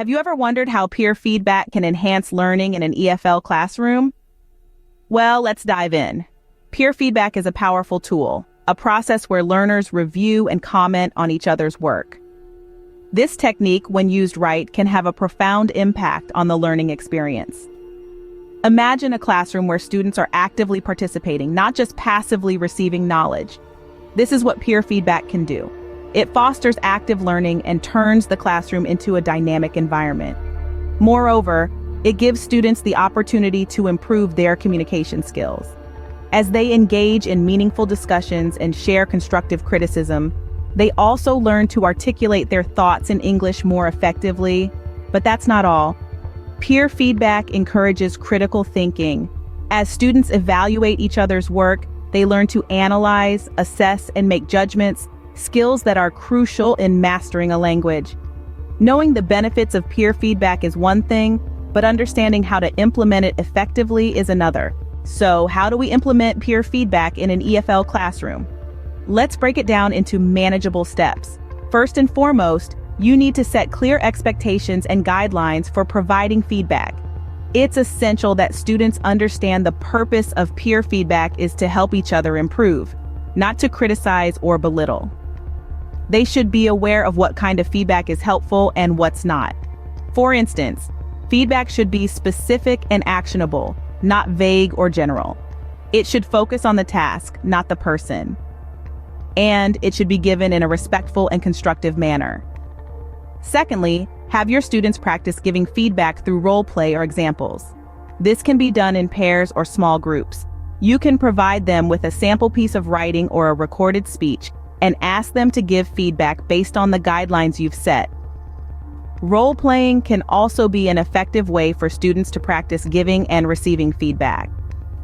Have you ever wondered how peer feedback can enhance learning in an EFL classroom? Well, let's dive in. Peer feedback is a powerful tool, a process where learners review and comment on each other's work. This technique, when used right, can have a profound impact on the learning experience. Imagine a classroom where students are actively participating, not just passively receiving knowledge. This is what peer feedback can do. It fosters active learning and turns the classroom into a dynamic environment. Moreover, it gives students the opportunity to improve their communication skills. As they engage in meaningful discussions and share constructive criticism, they also learn to articulate their thoughts in English more effectively. But that's not all. Peer feedback encourages critical thinking. As students evaluate each other's work, they learn to analyze, assess, and make judgments, skills that are crucial in mastering a language. Knowing the benefits of peer feedback is one thing, but understanding how to implement it effectively is another. So, how do we implement peer feedback in an EFL classroom? Let's break it down into manageable steps. First and foremost, you need to set clear expectations and guidelines for providing feedback. It's essential that students understand the purpose of peer feedback is to help each other improve, not to criticize or belittle. They should be aware of what kind of feedback is helpful and what's not. For instance, feedback should be specific and actionable, not vague or general. It should focus on the task, not the person. And it should be given in a respectful and constructive manner. Secondly, have your students practice giving feedback through role play or examples. This can be done in pairs or small groups. You can provide them with a sample piece of writing or a recorded speech and ask them to give feedback based on the guidelines you've set. Role-playing can also be an effective way for students to practice giving and receiving feedback.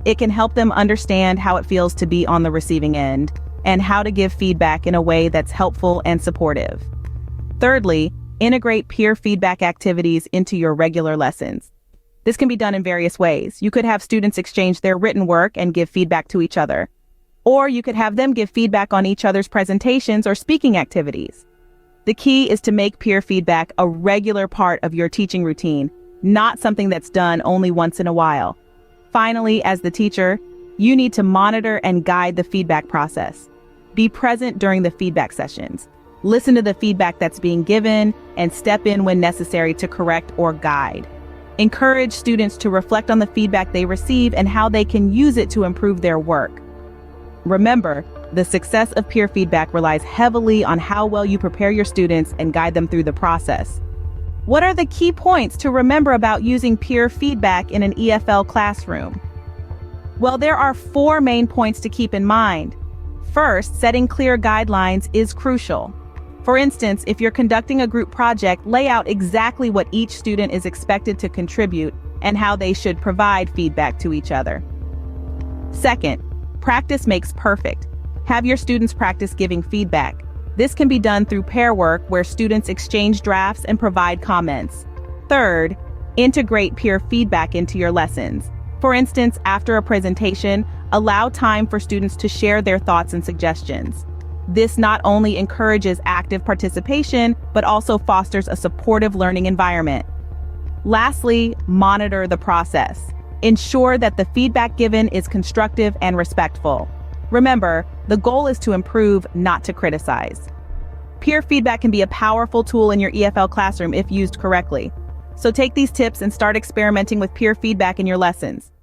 It can help them understand how it feels to be on the receiving end and how to give feedback in a way that's helpful and supportive. Thirdly, integrate peer feedback activities into your regular lessons. This can be done in various ways. You could have students exchange their written work and give feedback to each other. Or you could have them give feedback on each other's presentations or speaking activities. The key is to make peer feedback a regular part of your teaching routine, not something that's done only once in a while. Finally, as the teacher, you need to monitor and guide the feedback process. Be present during the feedback sessions. Listen to the feedback that's being given and step in when necessary to correct or guide. Encourage students to reflect on the feedback they receive and how they can use it to improve their work. Remember, the success of peer feedback relies heavily on how well you prepare your students and guide them through the process. What are the key points to remember about using peer feedback in an EFL classroom? Well, there are 4 main points to keep in mind. First, setting clear guidelines is crucial. For instance, if you're conducting a group project, lay out exactly what each student is expected to contribute and how they should provide feedback to each other. Second, practice makes perfect. Have your students practice giving feedback. This can be done through pair work where students exchange drafts and provide comments. Third, integrate peer feedback into your lessons. For instance, after a presentation, allow time for students to share their thoughts and suggestions. This not only encourages active participation, but also fosters a supportive learning environment. Lastly, monitor the process. Ensure that the feedback given is constructive and respectful. Remember, the goal is to improve, not to criticize. Peer feedback can be a powerful tool in your EFL classroom if used correctly. So take these tips and start experimenting with peer feedback in your lessons.